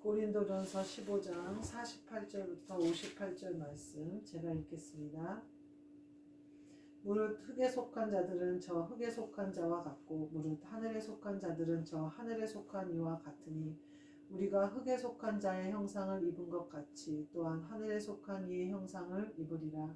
고린도전서 15장 48절부터 58절 말씀 제가 읽겠습니다. 무릇 흙에 속한 자들은 저 흙에 속한 자와 같고 무릇 하늘에 속한 자들은 저 하늘에 속한 이와 같으니 우리가 흙에 속한 자의 형상을 입은 것 같이 또한 하늘에 속한 이의 형상을 입으리라.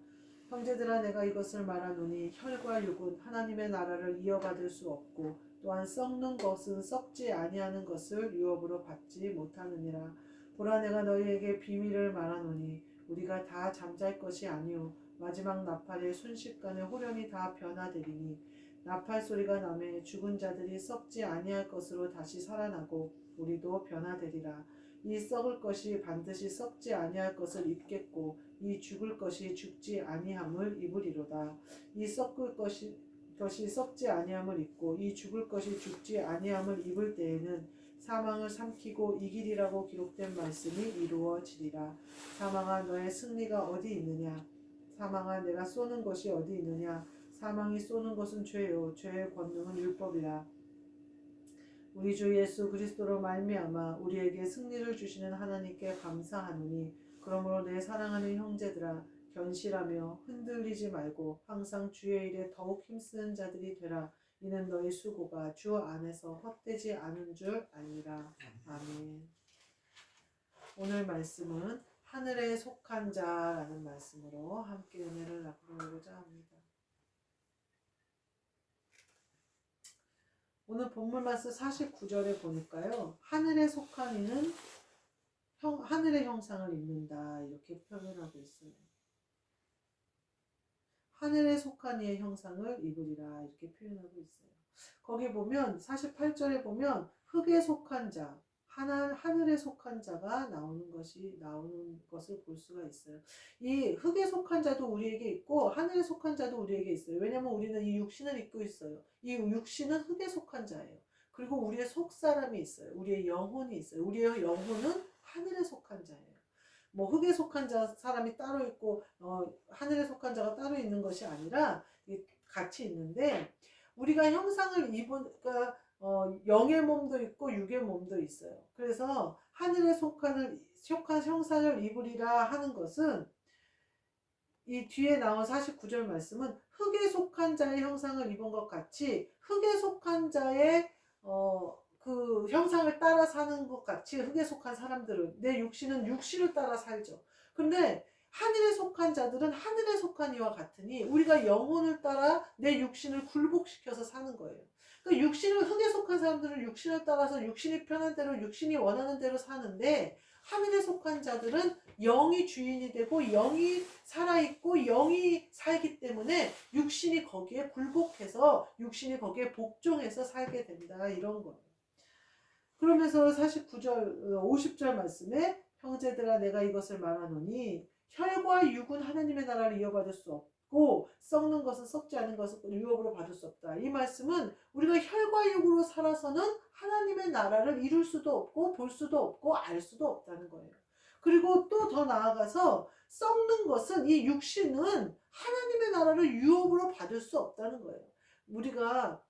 형제들아 내가 이것을 말하노니 혈과 육은 하나님의 나라를 이어받을 수 없고 또한 썩는 것은 썩지 아니하는 것을 유업으로 받지 못하느니라. 보라 내가 너희에게 비밀을 말하노니 우리가 다 잠잘 것이 아니오 마지막 나팔의 순식간에 호련히 다 변화되리니 나팔 소리가 나매 죽은 자들이 썩지 아니할 것으로 다시 살아나고 우리도 변화되리라. 이 썩을 것이 반드시 썩지 아니할 것을 입겠고 이 죽을 것이 죽지 아니함을 입으리로다. 이 썩을 것이 썩지 아니함을 입고 이 죽을 것이 죽지 아니함을 입을 때에는 사망을 삼키고 이기리라고 기록된 말씀이 이루어지리라. 사망아 너의 승리가 어디 있느냐? 사망아 내가 쏘는 것이 어디 있느냐? 사망이 쏘는 것은 죄요 죄의 권능은 율법이라. 우리 주 예수 그리스도로 말미암아 우리에게 승리를 주시는 하나님께 감사하노니 그러므로 내 사랑하는 형제들아 견실하며 흔들리지 말고 항상 주의 일에 더욱 힘쓰는 자들이 되라. 이는 너희 수고가 주 안에서 헛되지 않은 줄 아니라. 아멘. 오늘 말씀은 하늘에 속한 자라는 말씀으로 함께 은혜를 나누고자 합니다. 오늘 본문 말씀 49절에 보니까요. 하늘에 속한 이는 하늘의 형상을 입는다 이렇게 표현하고 있어요. 하늘에 속한 이의 형상을 입으리라 이렇게 표현하고 있어요. 거기 보면 48절에 보면 흙에 속한 자, 하늘에 속한 자가 나오는 것을 볼 수가 있어요. 이 흙에 속한 자도 우리에게 있고 하늘에 속한 자도 우리에게 있어요. 왜냐하면 우리는 이 육신을 입고 있어요. 이 육신은 흙에 속한 자예요. 그리고 우리의 속사람이 있어요. 우리의 영혼이 있어요. 우리의 영혼은 하늘에 속한 자예요. 뭐 흙에 속한 사람이 따로 있고 하늘에 속한 자가 따로 있는 것이 아니라 같이 있는데 우리가 형상을 입으니까 영의 몸도 있고 육의 몸도 있어요. 그래서 하늘에 속한 형상을 입으리라 하는 것은 이 뒤에 나온 49절 말씀은 흙에 속한 자의 형상을 입은 것 같이 흙에 속한 자의 그 형상을 따라 사는 것 같이 흙에 속한 사람들은 내 육신은 육신을 따라 살죠. 근데 하늘에 속한 자들은 하늘에 속한 이와 같으니 우리가 영혼을 따라 내 육신을 굴복시켜서 사는 거예요. 그러니까 흙에 속한 사람들은 육신을 따라서 육신이 편한 대로 육신이 원하는 대로 사는데 하늘에 속한 자들은 영이 주인이 되고 영이 살아있고 영이 살기 때문에 육신이 거기에 굴복해서 육신이 거기에 복종해서 살게 된다 이런 거예요. 그러면서 49절 50절 말씀에 형제들아 내가 이것을 말하노니 혈과 육은 하나님의 나라를 이어받을 수 없고 썩는 것은 썩지 않은 것을 유업으로 받을 수 없다. 이 말씀은 우리가 혈과 육으로 살아서는 하나님의 나라를 이룰 수도 없고 볼 수도 없고 알 수도 없다는 거예요. 그리고 또 더 나아가서 썩는 것은 이 육신은 하나님의 나라를 유업으로 받을 수 없다는 거예요. 우리가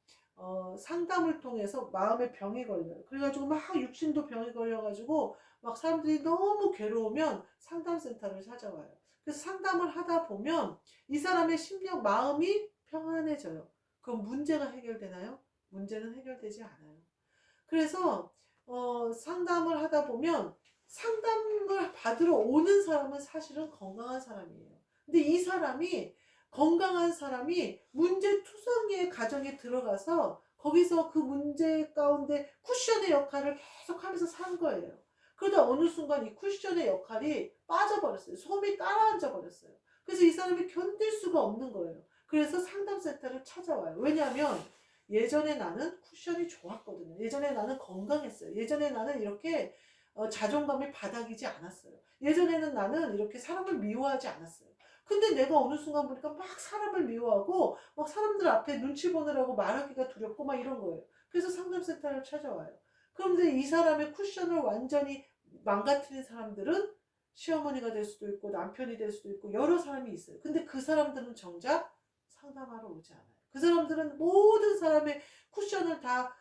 상담을 통해서 마음에 병이 걸려요. 그래가지고 막 육신도 병이 걸려가지고 막 사람들이 너무 괴로우면 상담센터를 찾아와요. 그래서 상담을 하다 보면 이 사람의 심령, 마음이 평안해져요. 그럼 문제가 해결되나요? 문제는 해결되지 않아요. 그래서 상담을 하다 보면 상담을 받으러 오는 사람은 사실은 건강한 사람이에요. 근데 이 사람이 건강한 사람이 문제투성이의 가정에 들어가서 거기서 그 문제 가운데 쿠션의 역할을 계속 하면서 산 거예요. 그러다 어느 순간 이 쿠션의 역할이 빠져버렸어요. 솜이 깔아앉아 버렸어요. 그래서 이 사람이 견딜 수가 없는 거예요. 그래서 상담센터를 찾아와요. 왜냐하면 예전에 나는 쿠션이 좋았거든요. 예전에 나는 건강했어요. 예전에 나는 이렇게 자존감이 바닥이지 않았어요. 예전에는 나는 이렇게 사람을 미워하지 않았어요. 근데 내가 어느 순간 보니까 막 사람을 미워하고 막 사람들 앞에 눈치 보느라고 말하기가 두렵고 막 이런 거예요. 그래서 상담센터를 찾아와요. 그런데 이 사람의 쿠션을 완전히 망가뜨린 사람들은 시어머니가 될 수도 있고 남편이 될 수도 있고 여러 사람이 있어요. 근데 그 사람들은 정작 상담하러 오지 않아요. 그 사람들은 모든 사람의 쿠션을 다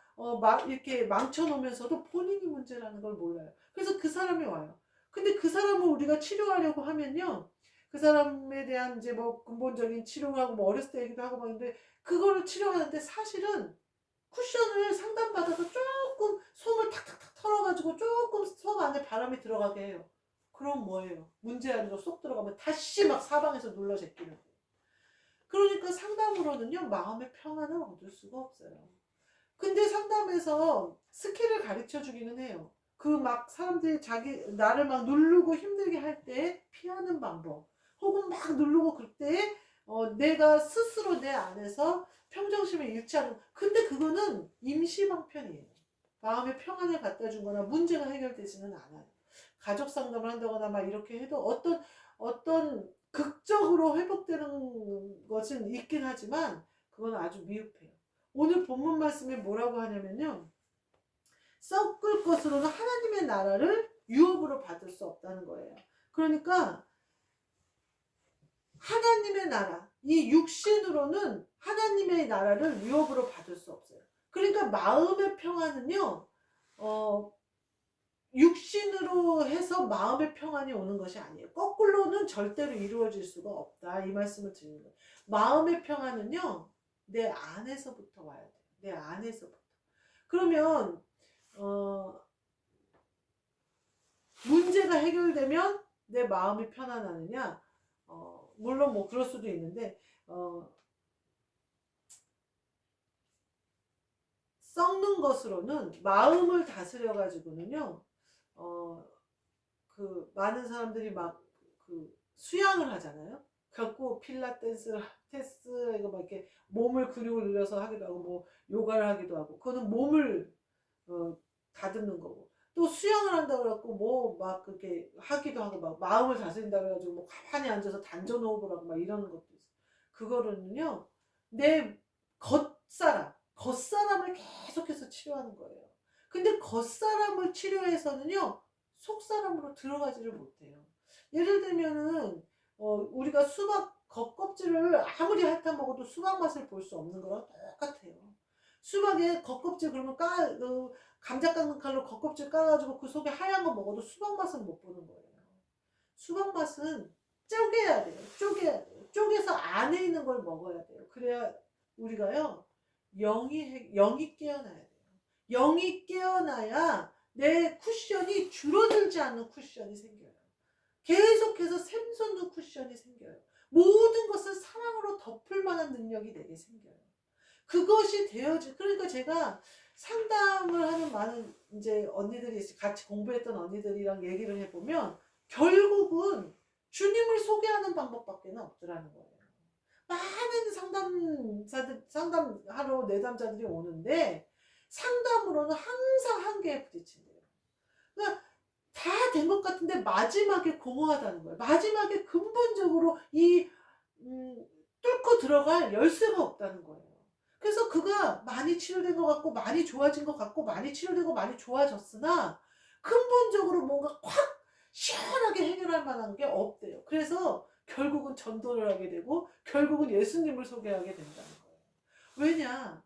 이렇게 망쳐놓으면서도 본인이 문제라는 걸 몰라요. 그래서 그 사람이 와요. 근데 그 사람을 우리가 치료하려고 하면요. 그 사람에 대한 이제 뭐 근본적인 치료하고 뭐 어렸을 때 얘기도 하고 막 있는데 그거를 치료하는데 사실은 쿠션을 상담받아서 조금 솜을 탁탁탁 털어가지고 조금 속 안에 바람이 들어가게 해요. 그럼 뭐예요? 문제 안으로 쏙 들어가면 다시 막 사방에서 눌러 제끼는 거예요. 그러니까 상담으로는요, 마음의 평안을 얻을 수가 없어요. 근데 상담에서 스킬을 가르쳐 주기는 해요. 그 막 사람들이 나를 막 누르고 힘들게 할 때 피하는 방법. 혹은 막 누르고 그때 내가 스스로 내 안에서 평정심을 잃지 않은. 근데 그거는 임시방편이에요. 마음의 평안을 갖다 주거나 문제가 해결되지는 않아요. 가족 상담을 한다거나 막 이렇게 해도 어떤 극적으로 회복되는 것은 있긴 하지만 그건 아주 미흡해요. 오늘 본문 말씀에 뭐라고 하냐면요. 썩을 것으로는 하나님의 나라를 유업으로 받을 수 없다는 거예요. 그러니까 하나님의 나라, 이 육신으로는 하나님의 나라를 유업으로 받을 수 없어요. 그러니까 마음의 평안은요. 육신으로 해서 마음의 평안이 오는 것이 아니에요. 거꾸로는 절대로 이루어질 수가 없다. 이 말씀을 드리는 거예요. 마음의 평안은요. 내 안에서부터 와야 돼요. 내 안에서부터. 그러면 문제가 해결되면 내 마음이 편안하느냐? 물론 뭐 그럴 수도 있는데 썩는 것으로는 마음을 다스려 가지고는요. 그 많은 사람들이 막 그 수양을 하잖아요. 갖고 필라테스, 이거 막 이렇게 몸을 근육을 늘려서 하기도 하고 뭐 요가를 하기도 하고 그거는 몸을 다듬는 거고 또 수영을 한다고 그래갖고 뭐 막 그렇게 하기도 하고 막 마음을 다스린다 그래가지고 뭐 가만히 앉아서 단전호흡을 하고 막 이러는 것도 있어. 그거는요 내 겉사람을 계속해서 치료하는 거예요. 근데 겉사람을 치료해서는요 속사람으로 들어가지를 못해요. 예를 들면은 우리가 수박 겉껍질을 아무리 핥아 먹어도 수박 맛을 볼 수 없는 거랑 똑같아요. 수박에 겉껍질 그러면 감자 깎는 칼로 겉껍질 까가지고 그 속에 하얀 거 먹어도 수박 맛은 못 보는 거예요. 수박 맛은 쪼개야 돼요. 쪼개야 돼요. 쪼개서 안에 있는 걸 먹어야 돼요. 그래야 우리가요 영이 깨어나야 돼요. 영이 깨어나야 내 쿠션이 줄어들지 않는 쿠션이 생겨요. 계속해서 샘솟는 쿠션이 생겨요. 모든 것을 사랑으로 덮을 만한 능력이 내게 생겨요. 그것이 그러니까 제가 상담을 하는 많은 이제 언니들이 같이 공부했던 언니들이랑 얘기를 해보면 결국은 주님을 소개하는 방법밖에 없더라는 거예요. 많은 상담하러 내담자들이 오는데 상담으로는 항상 한계에 부딪힌대요. 그러니까 다 된 것 같은데 마지막에 공허하다는 거예요. 마지막에 근본적으로 뚫고 들어갈 열쇠가 없다는 거예요. 그래서 그가 많이 치료된 것 같고 많이 좋아진 것 같고 많이 치료되고 많이 좋아졌으나 근본적으로 뭔가 콱 시원하게 해결할 만한 게 없대요. 그래서 결국은 전도를 하게 되고 결국은 예수님을 소개하게 된다는 거예요. 왜냐?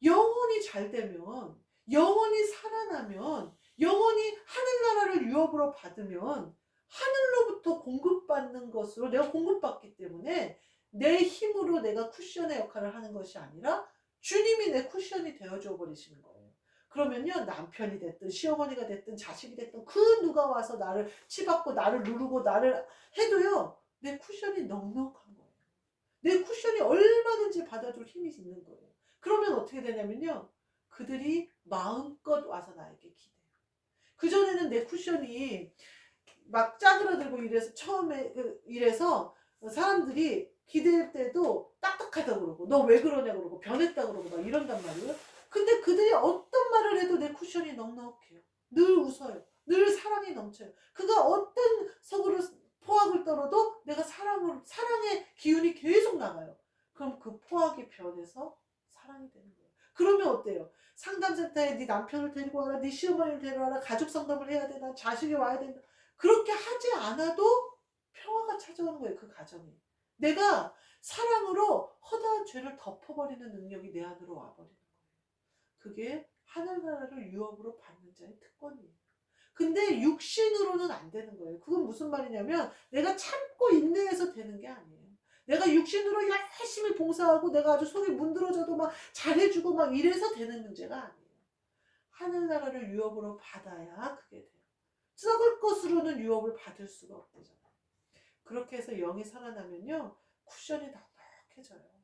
영혼이 잘 되면 영혼이 살아나면 영혼이 하늘나라를 유업으로 받으면 하늘로부터 공급받는 것으로 내가 공급받기 때문에 내 힘으로 내가 쿠션의 역할을 하는 것이 아니라 주님이 내 쿠션이 되어줘 버리시는 거예요. 그러면요 남편이 됐든 시어머니가 됐든 자식이 됐든 그 누가 와서 나를 치받고 나를 누르고 나를 해도요 내 쿠션이 넉넉한 거예요. 내 쿠션이 얼마든지 받아줄 힘이 있는 거예요. 그러면 어떻게 되냐면요 그들이 마음껏 와서 나에게 기대요. 그전에는 내 쿠션이 막 짜그라들고 이래서 처음에 이래서 사람들이 기댈 때도 딱딱하다고 그러고 너 왜 그러냐고 그러고 변했다고 그러고 막 이런단 말이에요. 근데 그들이 어떤 말을 해도 내 쿠션이 넉넉해요. 늘 웃어요. 늘 사랑이 넘쳐요. 그가 어떤 속으로 포악을 떨어도 내가 사랑의 기운이 계속 나가요. 그럼 그 포악이 변해서 사랑이 되는 거예요. 그러면 어때요? 상담센터에 네 남편을 데리고 와라, 네 시어머니를 데려와라, 가족 상담을 해야 되나, 자식이 와야 된다. 그렇게 하지 않아도 평화가 찾아오는 거예요. 그 가정에. 내가 사랑으로 허다한 죄를 덮어버리는 능력이 내 안으로 와버리는 거예요. 그게 하늘나라를 유업으로 받는 자의 특권이에요. 근데 육신으로는 안 되는 거예요. 그건 무슨 말이냐면 내가 참고 인내해서 되는 게 아니에요. 내가 육신으로 열심히 봉사하고 내가 아주 속이 문드러져도 막 잘해주고 막 이래서 되는 문제가 아니에요. 하늘나라를 유업으로 받아야 그게 돼요. 썩을 것으로는 유업을 받을 수가 없대잖아요. 그렇게 해서 영이 살아나면요, 쿠션이 넉넉해져요.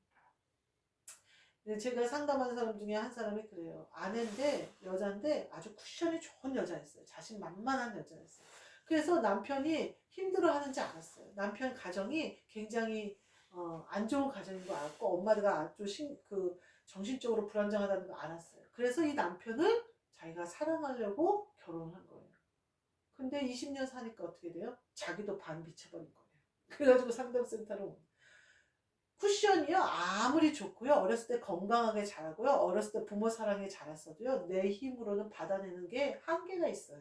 제가 상담하는 사람 중에 한 사람이 그래요. 아내인데, 여자인데 아주 쿠션이 좋은 여자였어요. 자신만만한 여자였어요. 그래서 남편이 힘들어하는지 알았어요. 남편 가정이 굉장히 안 좋은 가정인 거 알았고, 엄마가 아주 정신적으로 불안정하다는 거 알았어요. 그래서 이 남편을 자기가 사랑하려고 결혼한 거예요. 근데 20년 사니까 어떻게 돼요? 자기도 반 미쳐버린 거예요. 그래가지고 상담센터로 온. 쿠션이요, 아무리 좋고요, 어렸을 때 건강하게 자라고요, 어렸을 때 부모 사랑에 자랐어도요, 내 힘으로는 받아내는 게 한계가 있어요.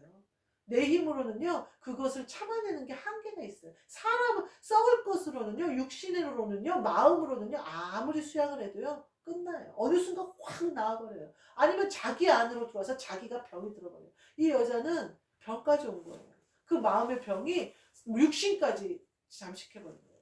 내 힘으로는요, 그것을 참아내는 게 한계가 있어요. 사람은 썩을 것으로는요, 육신으로는요, 마음으로는요, 아무리 수양을 해도요, 끝나요. 어느 순간 확 나와버려요. 아니면 자기 안으로 들어와서 자기가 병이 들어버려요. 이 여자는 병까지 온 거예요. 그 마음의 병이 육신까지 잠식해버린 거예요.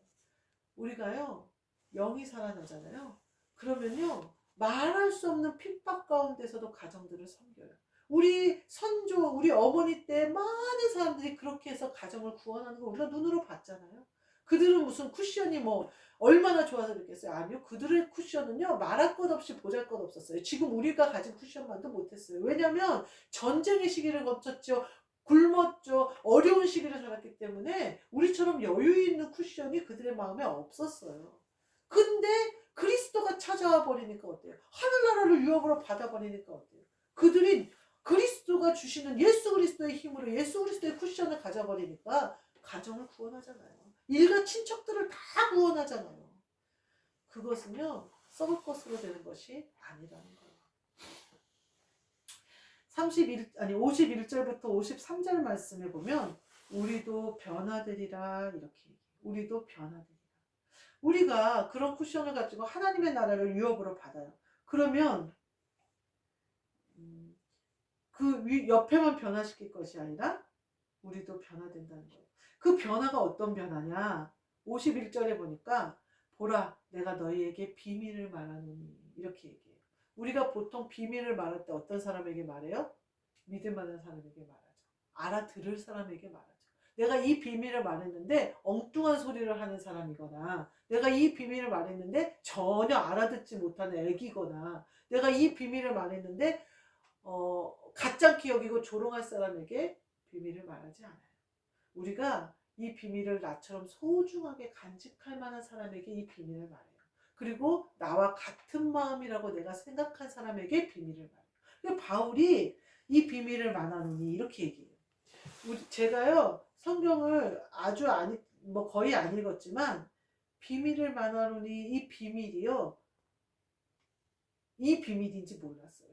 우리가요, 영이 살아나잖아요. 그러면요, 말할 수 없는 핍박 가운데서도 가정들을 섬겨요. 우리 선조, 우리 어머니 때 많은 사람들이 그렇게 해서 가정을 구원하는 거 우리가 눈으로 봤잖아요. 그들은 무슨 쿠션이 뭐 얼마나 좋아서 그랬겠어요? 아니요. 그들의 쿠션은요, 말할 것 없이 보잘 것 없었어요. 지금 우리가 가진 쿠션만도 못했어요. 왜냐하면 전쟁의 시기를 거쳤죠. 굶었죠. 어려운 시기를 살았기 때문에 우리처럼 여유 있는 쿠션이 그들의 마음에 없었어요. 근데 그리스도가 찾아와 버리니까 어때요? 하늘나라를 유업으로 받아버리니까 어때요? 그들이 그리스도가 주시는 예수 그리스도의 힘으로 예수 그리스도의 쿠션을 가져버리니까 가정을 구원하잖아요. 일가 친척들을 다 구원하잖아요. 그것은요, 썩을 것으로 되는 것이 아니라는 거예요. 51절부터 53절 말씀에 보면 우리도 변화되리라 이렇게 얘기해요. 우리도 변화되리라. 우리가 그런 쿠션을 가지고 하나님의 나라를 유업으로 받아요. 그러면 그 옆에만 변화시킬 것이 아니라 우리도 변화된다는 거예요. 그 변화가 어떤 변화냐? 51절에 보니까 보라 내가 너희에게 비밀을 말하노니 이렇게 얘기해요. 우리가 보통 비밀을 말할 때 어떤 사람에게 말해요? 믿을 만한 사람에게 말하죠. 알아들을 사람에게 말하죠. 내가 이 비밀을 말했는데 엉뚱한 소리를 하는 사람이거나 내가 이 비밀을 말했는데 전혀 알아듣지 못하는 애기거나 내가 이 비밀을 말했는데 가짜기 여기고 조롱할 사람에게 비밀을 말하지 않아요. 우리가 이 비밀을 나처럼 소중하게 간직할 만한 사람에게 이 비밀을 말해요. 그리고 나와 같은 마음이라고 내가 생각한 사람에게 비밀을 말해요. 바울이 이 비밀을 말하노니 이렇게 얘기해요. 제가요 성경을 아주 거의 안 읽었지만 비밀을 말하노니 이 비밀이요, 이 비밀인지 몰랐어요.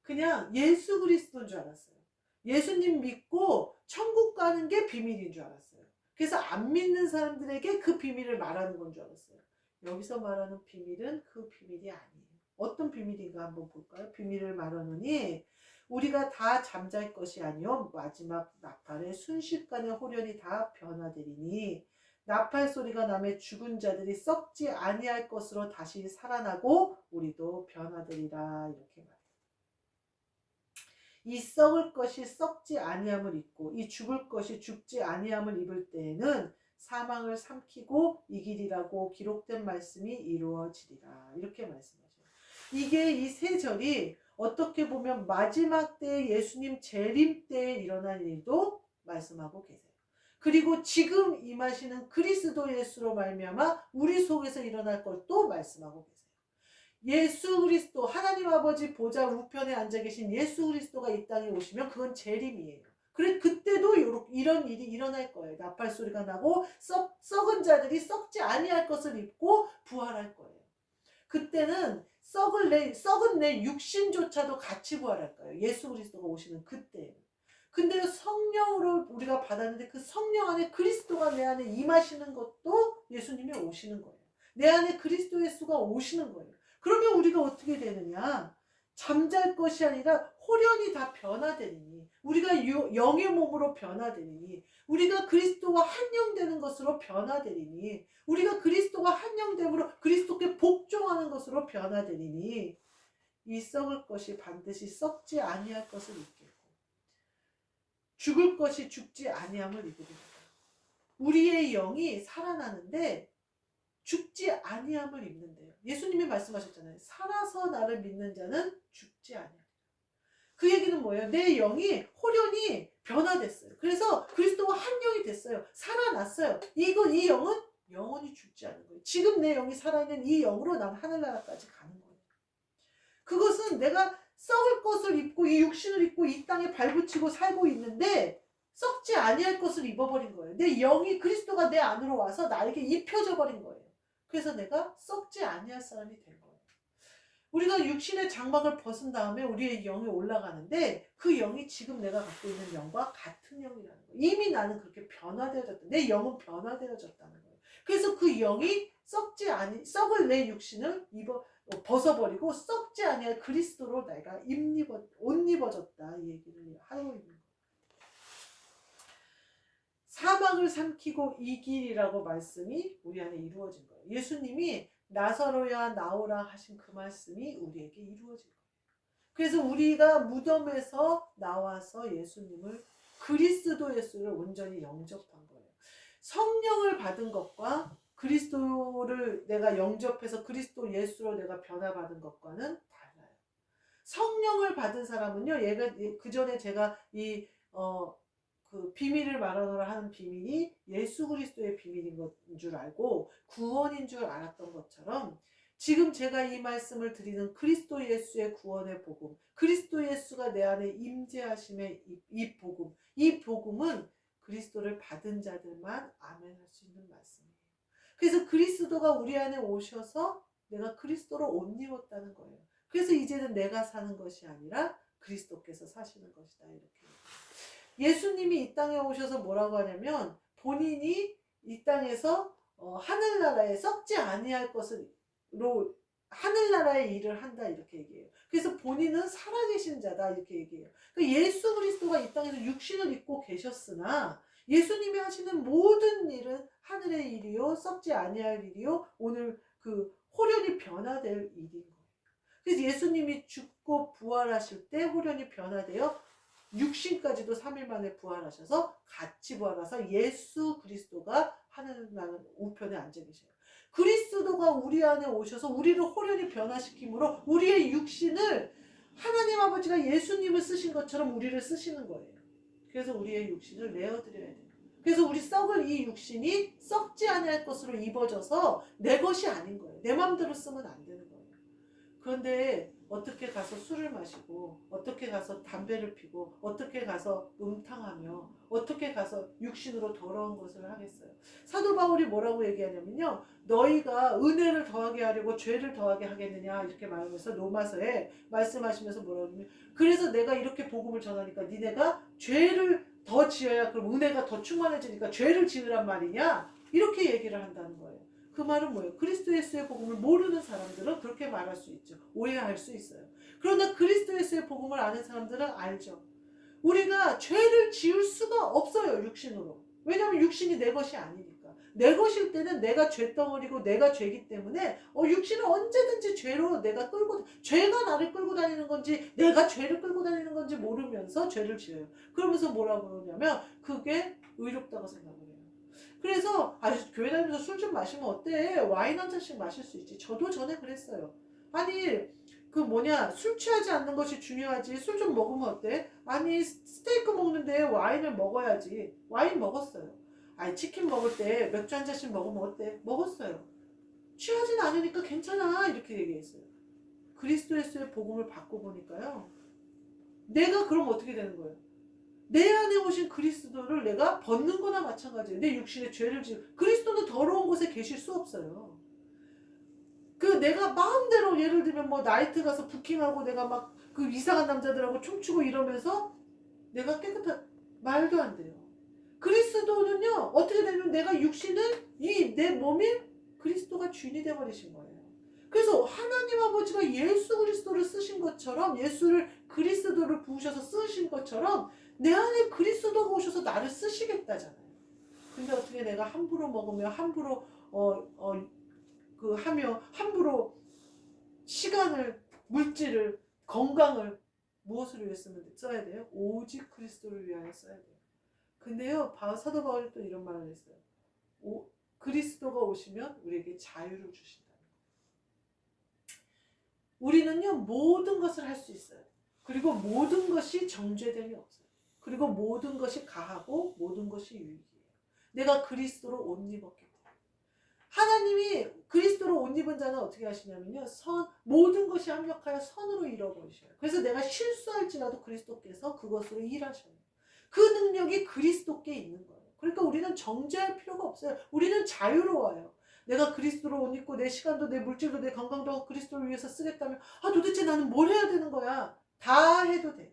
그냥 예수 그리스도인 줄 알았어요. 예수님 믿고 천국 가는 게 비밀인 줄 알았어요. 그래서 안 믿는 사람들에게 그 비밀을 말하는 건 줄 알았어요. 여기서 말하는 비밀은 그 비밀이 아니에요. 어떤 비밀인가 한번 볼까요? 비밀을 말하노니 우리가 다 잠잘 것이 아니요 마지막 나팔에 순식간에 호련히 다 변화되리니 나팔 소리가 나매 죽은 자들이 썩지 아니할 것으로 다시 살아나고 우리도 변화되리라 이렇게 말해요. 이 썩을 것이 썩지 아니함을 입고 이 죽을 것이 죽지 아니함을 입을 때에는 사망을 삼키고 이기리라고 기록된 말씀이 이루어지리라 이렇게 말씀하셔요. 이게 이 세 절이 어떻게 보면 마지막 때 예수님 재림 때에 일어난 일도 말씀하고 계세요. 그리고 지금 임하시는 그리스도 예수로 말미암아 우리 속에서 일어날 것도 말씀하고 계세요. 예수 그리스도 하나님 아버지 보좌 우편에 앉아 계신 예수 그리스도가 이 땅에 오시면 그건 재림이에요. 그래 그때도 이런 일이 일어날 거예요. 나팔 소리가 나고 썩은 자들이 썩지 아니할 것을 입고 부활할 거예요. 그때는 썩은 내 육신조차도 같이 부활할 거예요. 예수 그리스도가 오시는 그때. 근데 성령으로 우리가 받았는데 그 성령 안에 그리스도가 내 안에 임하시는 것도 예수님이 오시는 거예요. 내 안에 그리스도 예수가 오시는 거예요. 그러면 우리가 어떻게 되느냐? 잠잘 것이 아니라 홀연히 다 변화되리니, 우리가 영의 몸으로 변화되리니, 우리가 그리스도와 한영되는 것으로 변화되리니, 우리가 그리스도와 한영됨으로 그리스도께 복종하는 것으로 변화되리니, 이 썩을 것이 반드시 썩지 아니할 것을 입겠고 죽을 것이 죽지 아니함을 입으리라. 우리의 영이 살아나는데 죽지 아니함을 입는데요. 예수님이 말씀하셨잖아요. 살아서 나를 믿는 자는 죽지 아니하리라. 그 얘기는 뭐예요? 내 영이 홀연히 변화됐어요. 그래서 그리스도와 한 영이 됐어요. 살아났어요. 이 영은 영원히 죽지 않는 거예요. 지금 내 영이 살아있는 이 영으로 난 하늘나라까지 가는 거예요. 그것은 내가 썩을 것을 입고 이 육신을 입고 이 땅에 발붙이고 살고 있는데 썩지 아니할 것을 입어버린 거예요. 내 영이 그리스도가 내 안으로 와서 나에게 입혀져 버린 거예요. 그래서 내가 썩지 아니할 사람이 된 거예요. 우리가 육신의 장막을 벗은 다음에 우리의 영이 올라가는데 그 영이 지금 내가 갖고 있는 영과 같은 영이라는 거예요. 이미 나는 그렇게 변화되어졌다. 내 영은 변화되어졌다는 거예요. 그래서 그 영이 썩을 내 육신을 벗어버리고 썩지 아니할 그리스도로 내가 옷 입어졌다, 이 얘기를 하고 있는 거예요. 사망을 삼키고 이기리라고 말씀이 우리 안에 이루어진 거예요. 예수님이 나사로야 나오라 하신 그 말씀이 우리에게 이루어진 거예요. 그래서 우리가 무덤에서 나와서 예수님을, 그리스도 예수를 온전히 영접한 거예요. 성령을 받은 것과 그리스도를 내가 영접해서 그리스도 예수로 내가 변화받은 것과는 달라요. 성령을 받은 사람은요, 얘가 그 전에 제가 그 비밀을 말하노라 하는 비밀이 예수 그리스도의 비밀인 줄 알고 구원인 줄 알았던 것처럼, 지금 제가 이 말씀을 드리는 그리스도 예수의 구원의 복음, 그리스도 예수가 내 안에 임재하심의 이 복음은 그리스도를 받은 자들만 아멘할 수 있는 말씀이에요. 그래서 그리스도가 우리 안에 오셔서 내가 그리스도로 옷 입었다는 거예요. 그래서 이제는 내가 사는 것이 아니라 그리스도께서 사시는 것이다, 이렇게. 예수님이 이 땅에 오셔서 뭐라고 하냐면, 본인이 이 땅에서 하늘나라에 썩지 아니할 것으로 하늘나라의 일을 한다, 이렇게 얘기해요. 그래서 본인은 살아계신 자다, 이렇게 얘기해요. 그러니까 예수 그리스도가 이 땅에서 육신을 입고 계셨으나 예수님이 하시는 모든 일은 하늘의 일이요, 썩지 아니할 일이요, 오늘 그 홀연히 변화될 일인 거예요. 그래서 예수님이 죽고 부활하실 때 홀연히 변화되어 육신까지도 3일 만에 부활하셔서 같이 부활하셔서 예수 그리스도가 하늘나라 우편에 앉아 계셔요. 그리스도가 우리 안에 오셔서 우리를 홀연히 변화시킴으로 우리의 육신을 하나님 아버지가 예수님을 쓰신 것처럼 우리를 쓰시는 거예요. 그래서 우리의 육신을 내어드려야 돼요. 그래서 우리 썩을 이 육신이 썩지 아니할 것으로 입어져서 내 것이 아닌 거예요. 내 마음대로 쓰면 안 되는 거예요. 그런데 어떻게 가서 술을 마시고, 어떻게 가서 담배를 피고, 어떻게 가서 음탕하며, 어떻게 가서 육신으로 더러운 것을 하겠어요. 사도 바울이 뭐라고 얘기하냐면요, 너희가 은혜를 더하게 하려고 죄를 더하게 하겠느냐, 이렇게 말하면서 로마서에 말씀하시면서 뭐라고 하냐면, 그래서 내가 이렇게 복음을 전하니까 니네가 죄를 더 지어야 그럼 은혜가 더 충만해지니까 죄를 지으란 말이냐, 이렇게 얘기를 한다는 거예요. 그 말은 뭐예요? 그리스도 예수의 복음을 모르는 사람들은 그렇게 말할 수 있죠. 오해할 수 있어요. 그러나 그리스도 예수의 복음을 아는 사람들은 알죠. 우리가 죄를 지을 수가 없어요, 육신으로. 왜냐하면 육신이 내 것이 아니니까. 내 것일 때는 내가 죄덩어리고 내가 죄기 때문에 육신은 언제든지 죄로 내가 죄가 나를 끌고 다니는 건지 내가 죄를 끌고 다니는 건지 모르면서 죄를 지어요. 그러면서 뭐라고 그러냐면 그게 의롭다고 생각을 해요. 그래서 교회 다니면서 술 좀 마시면 어때? 와인 한 잔씩 마실 수 있지. 저도 전에 그랬어요. 아니 술 취하지 않는 것이 중요하지. 술 좀 먹으면 어때? 아니 스테이크 먹는데 와인을 먹어야지. 와인 먹었어요. 아니 치킨 먹을 때 맥주 한 잔씩 먹으면 어때? 먹었어요. 취하진 않으니까 괜찮아, 이렇게 얘기했어요. 그리스도 예수의 복음을 받고 보니까요, 내가 그럼 어떻게 되는 거예요? 내 안에 오신 그리스도를 내가 벗는 거나 마찬가지예요. 내 육신의 죄를 그리스도는 더러운 곳에 계실 수 없어요. 내가 마음대로 예를 들면 나이트 가서 부킹하고 내가 막 그 이상한 남자들하고 춤추고 이러면서 내가 말도 안 돼요. 그리스도는요, 어떻게 되면 내가 육신을 내 몸이 그리스도가 주인이 되어버리신 거예요. 그래서 하나님 아버지가 예수 그리스도를 쓰신 것처럼, 예수를 그리스도를 부으셔서 쓰신 것처럼 내 안에 그리스도가 오셔서 나를 쓰시겠다잖아요. 근데 어떻게 내가 함부로 먹으며 함부로 하며 함부로 시간을, 물질을, 건강을 무엇을 위해 써야 돼요? 오직 그리스도를 위하여 써야 돼요. 근데요, 사도 바울이 또 이런 말을 했어요. 그리스도가 오시면 우리에게 자유를 주신다. 우리는요, 모든 것을 할 수 있어요. 그리고 모든 것이 정죄됨이 없어요. 그리고 모든 것이 가하고 모든 것이 유익이에요. 내가 그리스도로 옷 입었기 때문에. 하나님이 그리스도로 옷 입은 자는 어떻게 하시냐면요, 모든 것이 합력하여 선으로 이뤄버리셔요. 그래서 내가 실수할지라도 그리스도께서 그것으로 일하셔요. 그 능력이 그리스도께 있는 거예요. 그러니까 우리는 정죄할 필요가 없어요. 우리는 자유로워요. 내가 그리스도로 옷 입고 내 시간도 내 물질도 내 건강도 그리스도를 위해서 쓰겠다면, 도대체 나는 뭘 해야 되는 거야? 다 해도 돼요.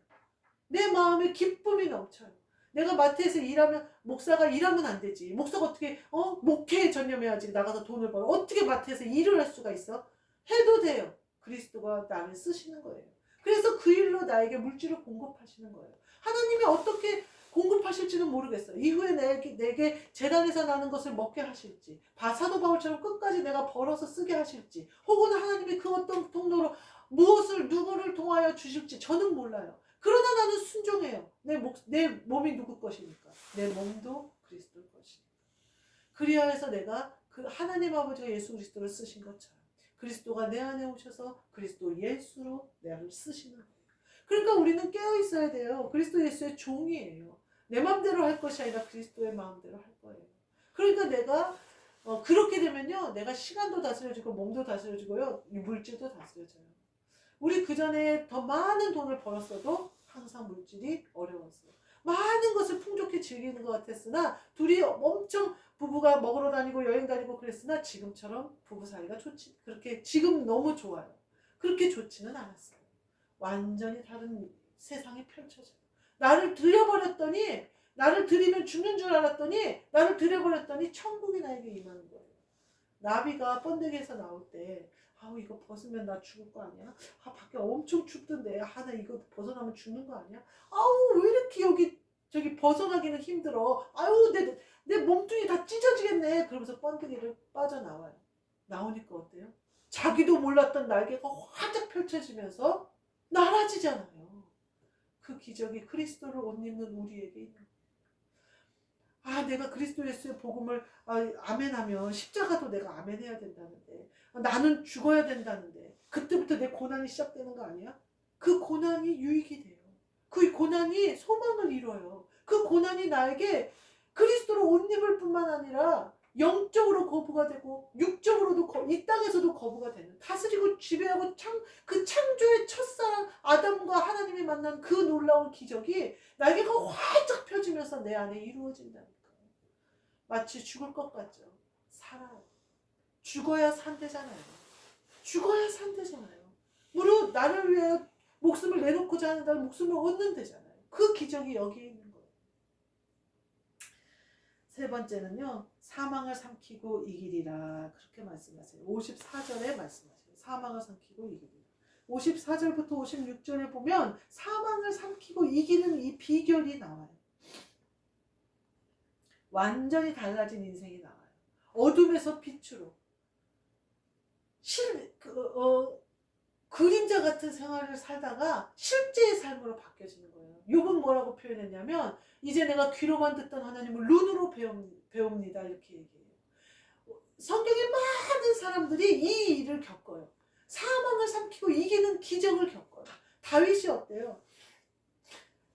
내 마음에 기쁨이 넘쳐요. 내가 마트에서 일하면, 목사가 일하면 안 되지. 목사가 어떻게 목회에 전념해야지. 나가서 돈을 벌어. 어떻게 마트에서 일을 할 수가 있어? 해도 돼요. 그리스도가 나를 쓰시는 거예요. 그래서 그 일로 나에게 물질을 공급하시는 거예요. 하나님이 어떻게 공급하실지는 모르겠어요. 이후에 내게 재단에서 나는 것을 먹게 하실지, 사도 바울처럼 끝까지 내가 벌어서 쓰게 하실지, 혹은 하나님이 그 어떤 통로로 무엇을 누구를 통하여 주실지 저는 몰라요. 그러나 나는 순종해요. 내 몸이 누구 것이니까. 내 몸도 그리스도 것이니까. 그리하여서 내가 그 하나님 아버지가 예수 그리스도를 쓰신 것처럼 그리스도가 내 안에 오셔서 그리스도 예수로 나를 쓰시는 거예요. 그러니까 우리는 깨어 있어야 돼요. 그리스도 예수의 종이에요. 내 마음대로 할 것이 아니라 그리스도의 마음대로 할 거예요. 그러니까 내가 그렇게 되면요, 내가 시간도 다스려지고 몸도 다스려지고요, 물질도 다스려져요. 우리 그 전에 더 많은 돈을 벌었어도 항상 물질이 어려웠어요. 많은 것을 풍족히 즐기는 것 같았으나, 둘이 엄청 부부가 먹으러 다니고 여행 다니고 그랬으나 지금처럼 부부 사이가 그렇게 지금 너무 좋아요. 그렇게 좋지는 않았어요. 완전히 다른 세상이 펼쳐져요. 나를 들이면 죽는 줄 알았더니, 나를 들여버렸더니 천국이 나에게 임하는 거예요. 나비가 번데기에서 나올 때, 이거 벗으면 나 죽을 거 아니야? 밖에 엄청 춥던데, 나 이거 벗어나면 죽는 거 아니야? 왜 이렇게 저기 벗어나기는 힘들어? 내 몸뚱이 다 찢어지겠네. 그러면서 번데기를 빠져나와요. 나오니까 어때요? 자기도 몰랐던 날개가 활짝 펼쳐지면서 날아지잖아요. 그 기적이 그리스도를 옷 입는 우리에게 있는 거예요. 내가 그리스도 예수의 복음을 아멘하면 십자가도 내가 아멘해야 된다는데, 나는 죽어야 된다는데, 그때부터 내 고난이 시작되는 거 아니야? 그 고난이 유익이 돼요. 그 고난이 소망을 이뤄요. 그 고난이 나에게 그리스도로 옷 입을 뿐만 아니라 영적으로 거부가 되고 육적으로도 이 땅에서도 거부가 되는, 다스리고 지배하고 그 창조의 첫사랑 아담과 하나님이 만난 그 놀라운 기적이 날개가 활짝 펴지면서 내 안에 이루어진다니까요. 마치 죽을 것 같죠. 살아요. 죽어야 산대잖아요. 죽어야 산대잖아요. 무릇 나를 위해 목숨을 내놓고자 하는 자는 목숨을 얻는 데잖아요. 그 기적이 여기에 있는 거예요. 세 번째는요, 사망을 삼키고 이기리라, 그렇게 말씀하세요. 54절에 말씀하세요. 사망을 삼키고 이기리라. 54절부터 56절에 보면 사망을 삼키고 이기는 이 비결이 나와요. 완전히 달라진 인생이 나와요. 어둠에서 빛으로, 그림자 같은 생활을 살다가 실제의 삶으로 바뀌어지는 거예요. 욥은 뭐라고 표현했냐면, 이제 내가 귀로만 듣던 하나님을 눈으로 배웁니다, 이렇게 얘기해요. 성경에 많은 사람들이 이 일을 겪어요. 사망을 삼키고 이기는 기적을 겪어요. 다윗이 어때요?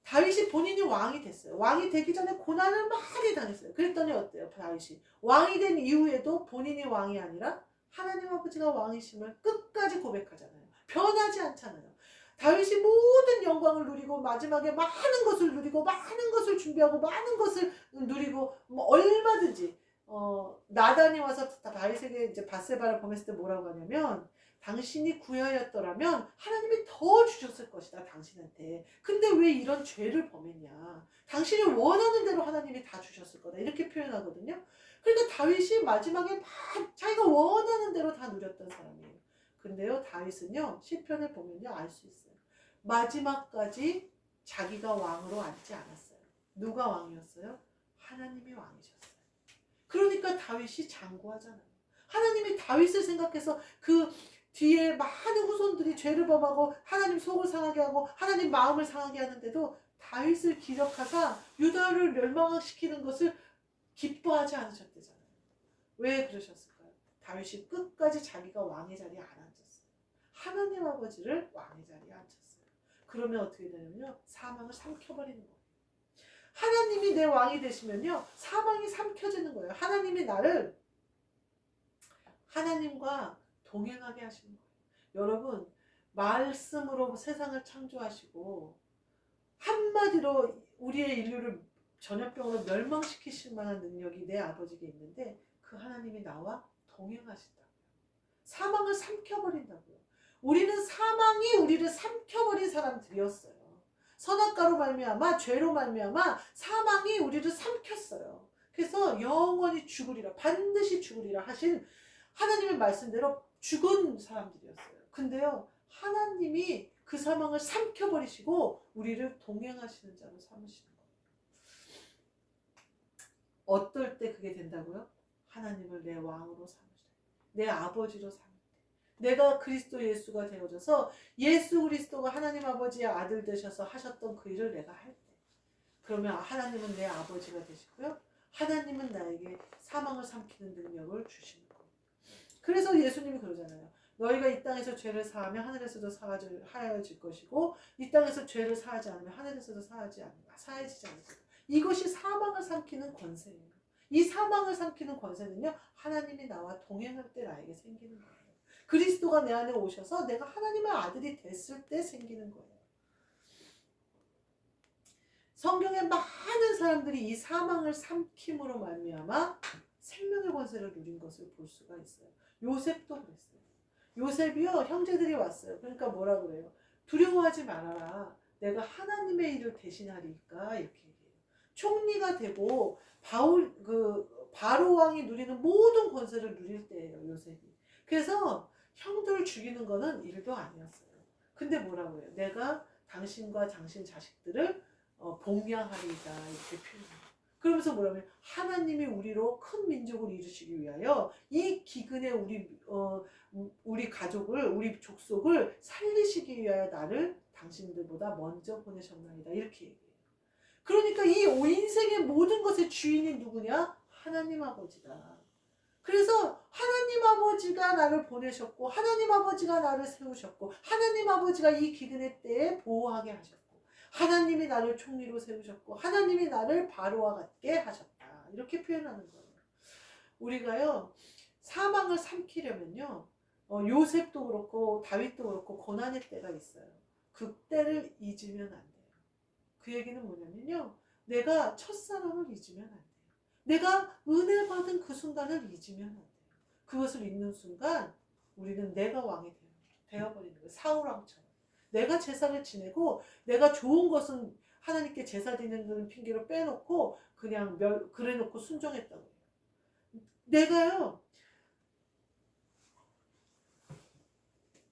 다윗이 본인이 왕이 됐어요. 왕이 되기 전에 고난을 많이 당했어요. 그랬더니 어때요? 다윗이 왕이 된 이후에도 본인이 왕이 아니라 하나님 아버지가 왕이심을 끝까지 고백하잖아요. 변하지 않잖아요. 다윗이 모든 영광을 누리고 마지막에 많은 것을 누리고 많은 것을 준비하고 많은 것을 누리고 얼마든지 나단이 와서 다윗에게 이제 밧세바를 범했을 때 뭐라고 하냐면, 당신이 구하였더라면 하나님이 더 주셨을 것이다, 당신한테. 근데 왜 이런 죄를 범했냐? 당신이 원하는 대로 하나님이 다 주셨을 거다, 이렇게 표현하거든요. 그러니까 다윗이 마지막에 자기가 원하는 대로 다 누렸던 사람이에요. 근데요, 다윗은요, 시편을 보면요, 알 수 있어요. 마지막까지 자기가 왕으로 앉지 않았어요. 누가 왕이었어요? 하나님이 왕이셨어요. 그러니까 다윗이 장구하잖아요. 하나님이 다윗을 생각해서 그 뒤에 많은 후손들이 죄를 범하고 하나님 속을 상하게 하고 하나님 마음을 상하게 하는데도 다윗을 기억하사 유다를 멸망시키는 것을 기뻐하지 않으셨대잖아요. 왜 그러셨을까요? 다윗이 끝까지 자기가 왕의 자리에 안 앉았어요. 하나님 아버지를 왕의 자리에 앉혔어요. 그러면 어떻게 되냐면요, 사망을 삼켜버리는 거예요. 하나님이 내 왕이 되시면요, 사망이 삼켜지는 거예요. 하나님이 나를 하나님과 동행하게 하시는 거예요. 여러분, 말씀으로 세상을 창조하시고 한마디로 우리의 인류를 전염병으로 멸망시키실 만한 능력이 내 아버지께 있는데 그 하나님이 나와 동행하신다고요. 사망을 삼켜버린다고요. 우리는 사망이 우리를 삼켜버린 사람들이었어요. 선악과로 말미암아 죄로 말미암아 사망이 우리를 삼켰어요. 그래서 영원히 죽으리라, 반드시 죽으리라 하신 하나님의 말씀대로 죽은 사람들이었어요. 근데요, 하나님이 그 사망을 삼켜버리시고 우리를 동행하시는 자로 삼으시는 거예요. 어떨 때 그게 된다고요? 하나님을 내 왕으로 삼으실 때, 내 아버지로 삼을 때, 내가 그리스도 예수가 되어져서 예수 그리스도가 하나님 아버지의 아들 되셔서 하셨던 그 일을 내가 할 때, 그러면 하나님은 내 아버지가 되시고요, 하나님은 나에게 사망을 삼키는 능력을 주시는 거예요. 그래서 예수님이 그러잖아요. 너희가 이 땅에서 죄를 사하면 하늘에서도 사하여질 것이고 이 땅에서 죄를 사하지 않으면 하늘에서도 사하여지지 않을 것이다. 이것이 사망을 삼키는 권세예요. 이 사망을 삼키는 권세는요, 하나님이 나와 동행할 때 나에게 생기는 거예요. 그리스도가 내 안에 오셔서 내가 하나님의 아들이 됐을 때 생기는 거예요. 성경에 많은 사람들이 이 사망을 삼킴으로 말미암아 생명의 권세를 누린 것을 볼 수가 있어요. 요셉도 그랬어요. 요셉이요, 형제들이 왔어요. 그러니까 뭐라 그래요? 두려워하지 말아라. 내가 하나님의 일을 대신하리까, 이렇게 얘기해요. 총리가 되고 바로 왕이 누리는 모든 권세를 누릴 때예요, 요셉이. 그래서 형들 죽이는 거는 일도 아니었어요. 근데 뭐라 그래요? 내가 당신과 당신 자식들을 복양하리이다, 이렇게 표현해요. 그러면서 뭐라면 하나님이 우리로 큰 민족을 이루시기 위하여 이 기근에 우리 가족을, 우리 족속을 살리시기 위하여 나를 당신들보다 먼저 보내셨나이다, 이렇게 얘기해요. 그러니까 이 인생의 모든 것의 주인이 누구냐? 하나님 아버지다. 그래서 하나님 아버지가 나를 보내셨고 하나님 아버지가 나를 세우셨고 하나님 아버지가 이 기근의 때에 보호하게 하셨고 하나님이 나를 총리로 세우셨고 하나님이 나를 바로와 같게 하셨다, 이렇게 표현하는 거예요. 우리가요, 사망을 삼키려면요, 요셉도 그렇고 다윗도 그렇고 고난의 때가 있어요. 그 때를 잊으면 안 돼요. 그 얘기는 뭐냐면요, 내가 첫사랑을 잊으면 안 돼요. 내가 은혜 받은 그 순간을 잊으면 안 돼요. 그것을 잊는 순간 우리는 내가 왕이 되어버리는 거예요. 사울왕처럼. 내가 제사를 지내고 내가 좋은 것은 하나님께 제사 드리는 핑계로 빼놓고 그냥 그래놓고 순종했다고 해요. 내가요,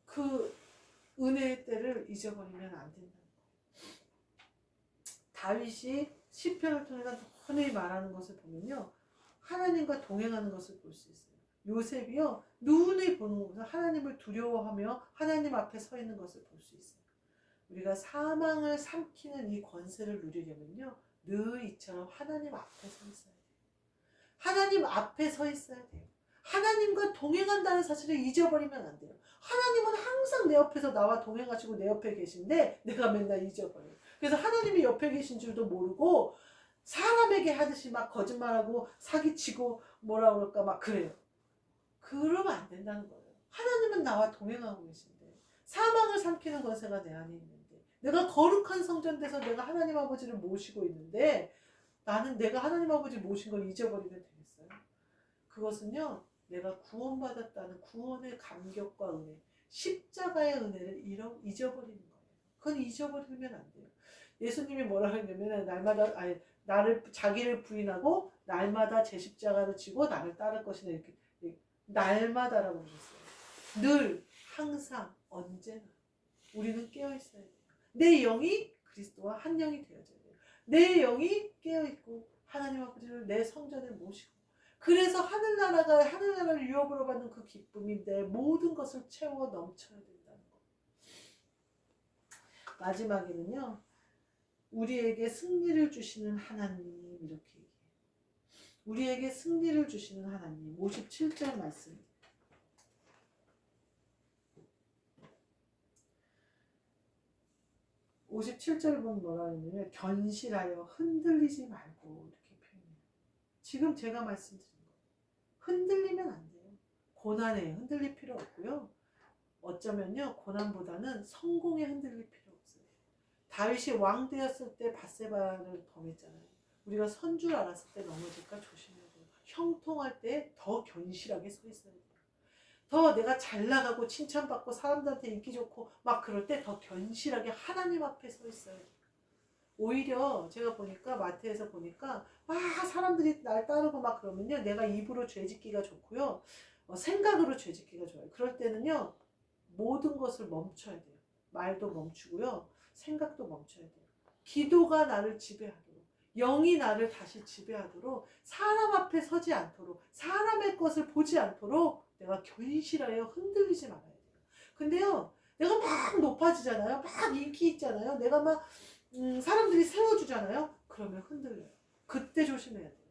그 은혜의 때를 잊어버리면 안 된다는 거예요. 다윗이 시편을 통해서 흔히 말하는 것을 보면요, 하나님과 동행하는 것을 볼 수 있어요. 요셉이요, 눈을 보는 것은 하나님을 두려워하며 하나님 앞에 서 있는 것을 볼 수 있어요. 우리가 사망을 삼키는 이 권세를 누리려면요, 늘 이처럼 하나님 앞에 서 있어야 돼요. 하나님 앞에 서 있어야 돼요. 하나님과 동행한다는 사실을 잊어버리면 안 돼요. 하나님은 항상 내 옆에서 나와 동행하시고 내 옆에 계신데 내가 맨날 잊어버려요. 그래서 하나님이 옆에 계신 줄도 모르고 사람에게 하듯이 막 거짓말하고 사기치고 뭐라 그럴까 막 그래요. 그러면 안 된다는 거예요. 하나님은 나와 동행하고 계신데 사망을 삼키는 권세가 내 안에 있는데 내가 거룩한 성전에서 내가 하나님 아버지를 모시고 있는데 나는 내가 하나님 아버지 모신 걸 잊어버리면 되겠어요? 그것은요, 내가 구원받았다는 구원의 감격과 은혜, 십자가의 은혜를 잊어버리는 거예요. 그건 잊어버리면 안 돼요. 예수님이 뭐라 했냐면 자기를 부인하고 날마다 제 십자가를 지고 나를 따를 것이다, 이렇게 날마다라고 그랬어요. 늘 항상 언제나 우리는 깨어 있어야 돼요. 내 영이 그리스도와 한 영이 되어져야 돼요. 내 영이 깨어 있고 하나님 아버지를 내 성전에 모시고, 그래서 하늘나라를 유업으로 받는 그 기쁨이 내 모든 것을 채워 넘쳐야 된다는 거. 마지막에는요, 우리에게 승리를 주시는 하나님, 이렇게 얘기해요. 우리에게 승리를 주시는 하나님. 57절 말씀. 57절 보면 뭐라 하냐면 견실하여 흔들리지 말고, 이렇게 표현해요. 지금 제가 말씀드린 거 흔들리면 안 돼요. 고난에 흔들릴 필요 없고요. 어쩌면요, 고난보다는 성공에 흔들릴 필요 없어요. 다윗이 왕 되었을 때 밧세바를 범했잖아요. 우리가 선 줄 알았을 때 넘어질까 조심해야 돼요. 형통할 때 더 견실하게 서 있어야 돼요. 더 내가 잘 나가고 칭찬받고 사람들한테 인기 좋고 막 그럴 때 더 견실하게 하나님 앞에 서 있어야 돼요. 오히려 제가 보니까 마태에서 보니까 막 사람들이 날 따르고 막 그러면요, 내가 입으로 죄짓기가 좋고요, 생각으로 죄짓기가 좋아요. 그럴 때는요, 모든 것을 멈춰야 돼요. 말도 멈추고요, 생각도 멈춰야 돼요. 기도가 나를 지배하도록, 영이 나를 다시 지배하도록, 사람 앞에 서지 않도록, 사람의 것을 보지 않도록 내가 견실하여 흔들리지 말아야 돼요. 근데요, 내가 막 높아지잖아요. 막 인기 있잖아요. 내가 막 사람들이 세워주잖아요. 그러면 흔들려요. 그때 조심해야 돼요.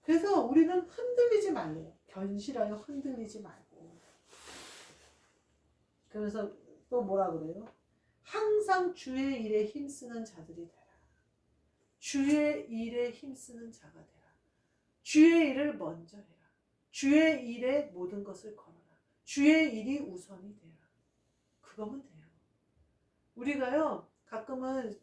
그래서 우리는 흔들리지 말래요. 견실하여 흔들리지 말고. 그래서 또 뭐라 그래요? 항상 주의 일에 힘쓰는 자들이 되라. 주의 일에 힘쓰는 자가 되라. 주의 일을 먼저 해라. 주의 일에 모든 것을 걸어라. 주의 일이 우선이 되라. 그거면 돼요. 우리가요, 가끔은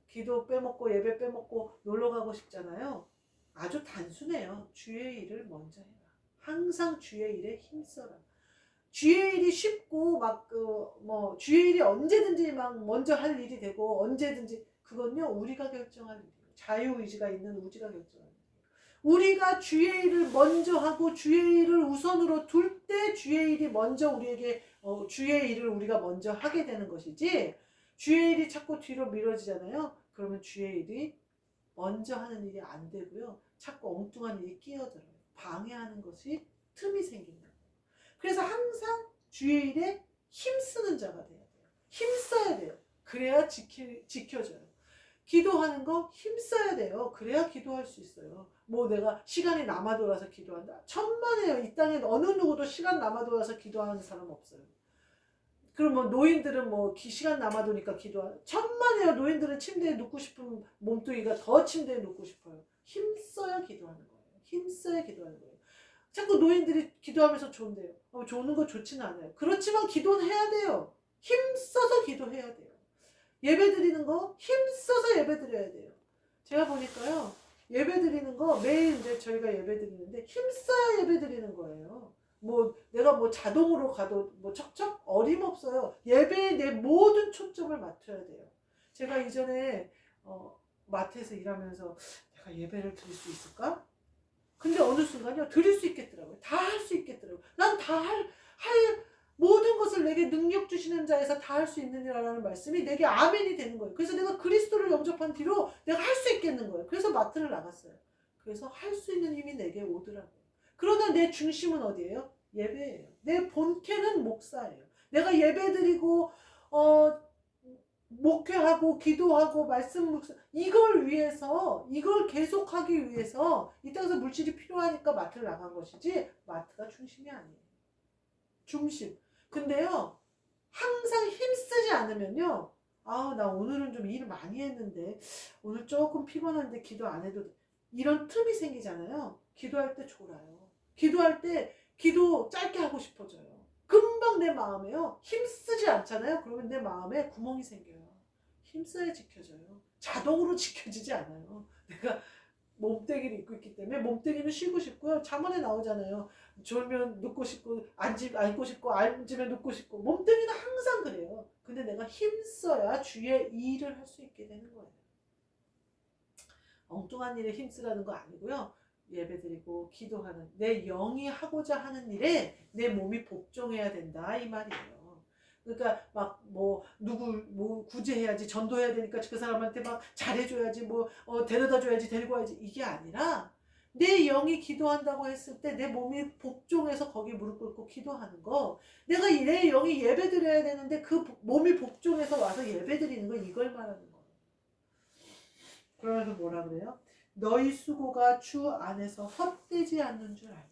기도 빼먹고 예배 빼먹고 놀러 가고 싶잖아요. 아주 단순해요. 주의 일을 먼저 해라. 항상 주의 일에 힘써라. 주의 일이 쉽고 막 주의 일이 언제든지 막 먼저 할 일이 되고 언제든지, 그건요, 우리가 결정할 일이에요. 자유의지가 있는 우리가 결정할 일이에요. 우리가 주의 일을 먼저 하고 주의 일을 우선으로 둘 때 주의 일이 먼저 우리에게 주의 일을 우리가 먼저 하게 되는 것이지, 주의 일이 자꾸 뒤로 미뤄지잖아요. 그러면 주의 일이 먼저 하는 일이 안 되고요, 자꾸 엉뚱한 일이 끼어들어요. 방해하는 것이 틈이 생긴다. 그래서 항상 주의 일에 힘쓰는 자가 돼야 돼요. 힘써야 돼요. 그래야 지켜져요. 기도하는 거 힘써야 돼요. 그래야 기도할 수 있어요. 뭐 내가 시간이 남아 돌아서 기도한다? 천만에요. 이 땅에 어느 누구도 시간 남아 돌아서 기도하는 사람 없어요. 그럼 뭐 노인들은 뭐 시간 남아 도니까 기도하는, 천만에요. 노인들은 침대에 눕고 싶은 몸뚱이가 더 침대에 눕고 싶어요. 힘써야 기도하는 거예요. 힘써야 기도하는 거예요. 자꾸 노인들이 기도하면서 좋은데요. 좋은 거 좋지는 않아요. 그렇지만 기도는 해야 돼요. 힘써서 기도해야 돼요. 예배 드리는 거 힘써서 예배 드려야 돼요. 제가 보니까요, 예배 드리는 거 매일 이제 저희가 예배 드리는데 힘써야 예배 드리는 거예요. 뭐 내가 뭐 자동으로 가도 뭐 척척 어림없어요. 예배에 내 모든 초점을 맞춰야 돼요. 제가 이전에 마트에서 일하면서 내가 예배를 드릴 수 있을까? 근데 어느 순간요, 드릴 수 있겠더라고요. 다 할 수 있겠더라고요. 난 다 할 모든 것을 내게 능력 주시는 자에서 다 할 수 있느니라는 말씀이 내게 아멘이 되는 거예요. 그래서 내가 그리스도를 영접한 뒤로 내가 할 수 있겠는 거예요. 그래서 마트를 나갔어요. 그래서 할 수 있는 힘이 내게 오더라고요. 그러나 내 중심은 어디예요? 예배예요. 내 본캐는 목사예요. 내가 예배드리고 목회하고 기도하고 말씀 묵상, 이걸 위해서, 이걸 계속하기 위해서 이 땅에서 물질이 필요하니까 마트를 나간 것이지, 마트가 중심이 아니에요. 중심. 근데요, 항상 힘쓰지 않으면요, 나 오늘은 좀 일 많이 했는데 오늘 조금 피곤한데 기도 안 해도 돼. 이런 틈이 생기잖아요. 기도할 때 졸아요. 기도할 때 기도 짧게 하고 싶어져요. 금방 내 마음에요, 힘쓰지 않잖아요. 그러면 내 마음에 구멍이 생겨요. 힘써야 지켜져요. 자동으로 지켜지지 않아요. 내가 몸뚱이를 입고 있기 때문에 몸뚱이는 쉬고 싶고요. 잠언에 나오잖아요. 졸면 눕고 싶고 앉고 싶고 앉으면 눕고 싶고, 몸뚱이는 항상 그래요. 근데 내가 힘써야 주의 일을 할 수 있게 되는 거예요. 엉뚱한 일에 힘쓰라는 거 아니고요. 예배드리고 기도하는 내 영이 하고자 하는 일에 내 몸이 복종해야 된다, 이 말이에요. 그러니까 막 뭐 누굴 뭐 구제해야지, 전도해야 되니까 그 사람한테 막 잘해줘야지, 뭐 데려다 줘야지, 데리고 와야지, 이게 아니라 내 영이 기도한다고 했을 때 내 몸이 복종해서 거기 무릎 꿇고 기도하는 거, 내가 내 영이 예배 드려야 되는데 그 몸이 복종해서 와서 예배 드리는 거, 이걸 말하는 거예요. 그러면서 뭐라 그래요? 너희 수고가 주 안에서 헛되지 않는 줄 알라.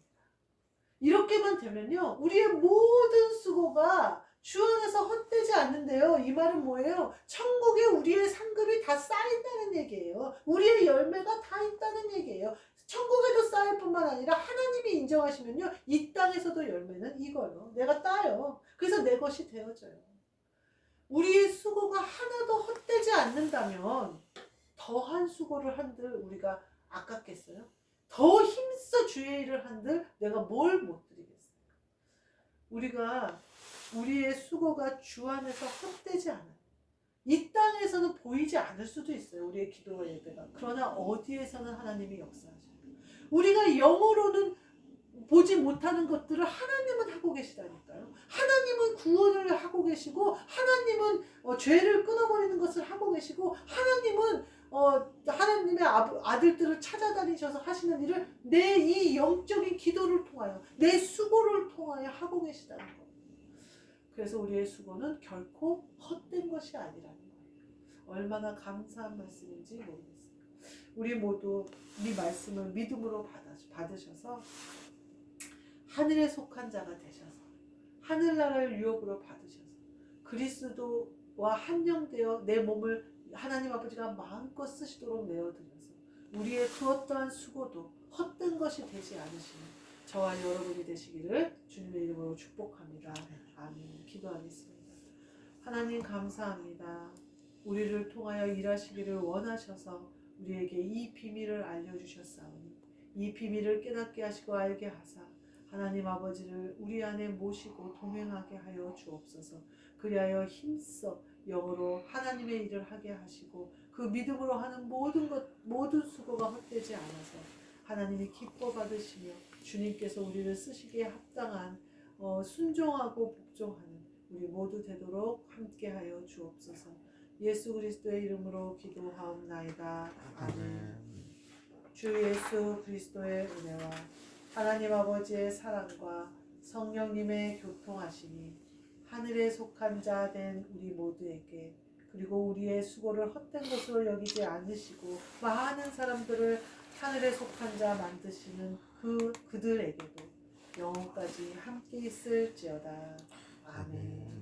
이렇게만 되면요, 우리의 모든 수고가 주 안에서 헛되지 않는데요. 이 말은 뭐예요? 천국에 우리의 상급이 다 쌓인다는 얘기예요. 우리의 열매가 다 있다는 얘기예요. 천국에도 쌓일 뿐만 아니라 하나님이 인정하시면요, 이 땅에서도 열매는 익어요. 내가 따요. 그래서 내 것이 되어져요. 우리의 수고가 하나도 헛되지 않는다면 더한 수고를 한들 우리가 아깝겠어요? 더 힘써 주의 일을 한들 내가 뭘 못 드리겠어요? 우리가 우리의 수고가 주 안에서 헛되지 않아요. 이 땅에서는 보이지 않을 수도 있어요, 우리의 기도와 예배가. 그러나 어디에서는 하나님이 역사하셔요. 우리가 영어로는 보지 못하는 것들을 하나님은 하고 계시다니까요. 하나님은 구원을 하고 계시고, 하나님은 죄를 끊어버리는 것을 하고 계시고, 하나님은 하나님의 아들들을 찾아다니셔서 하시는 일을 내 이 영적인 기도를 통하여, 내 수고를 통하여 하고 계시다는 거예요. 그래서 우리의 수고는 결코 헛된 것이 아니라는 거예요. 얼마나 감사한 말씀인지 모르겠어요. 우리 모두 이 말씀을 믿음으로 받으셔서 하늘에 속한 자가 되셔서, 하늘나라를 유업으로 받으셔서 그리스도와 한영되어 내 몸을 하나님 아버지가 마음껏 쓰시도록 내어드려서 우리의 그 어떠한 수고도 헛된 것이 되지 않으시는 저와 여러분이 되시기를 주님의 이름으로 축복합니다. 아멘. 기도하겠습니다. 하나님 감사합니다. 우리를 통하여 일하시기를 원하셔서 우리에게 이 비밀을 알려주셨사오니 이 비밀을 깨닫게 하시고 알게 하사 하나님 아버지를 우리 안에 모시고 동행하게 하여 주옵소서. 그리하여 힘써 영으로 하나님의 일을 하게 하시고 그 믿음으로 하는 모든 수고가 헛되지 않아서 하나님이 기뻐 받으시며 주님께서 우리를 쓰시기에 합당한 순종하고 복종하는 우리 모두 되도록 함께하여 주옵소서. 예수 그리스도의 이름으로 기도하옵나이다. 아멘. 주 예수 그리스도의 은혜와 하나님 아버지의 사랑과 성령님의 교통하심이 하늘에 속한 자 된 우리 모두에게, 그리고 우리의 수고를 헛된 것으로 여기지 않으시고 많은 사람들을 하늘에 속한 자 만드시는 그들에게도 영원까지 함께 있을지어다. 아멘.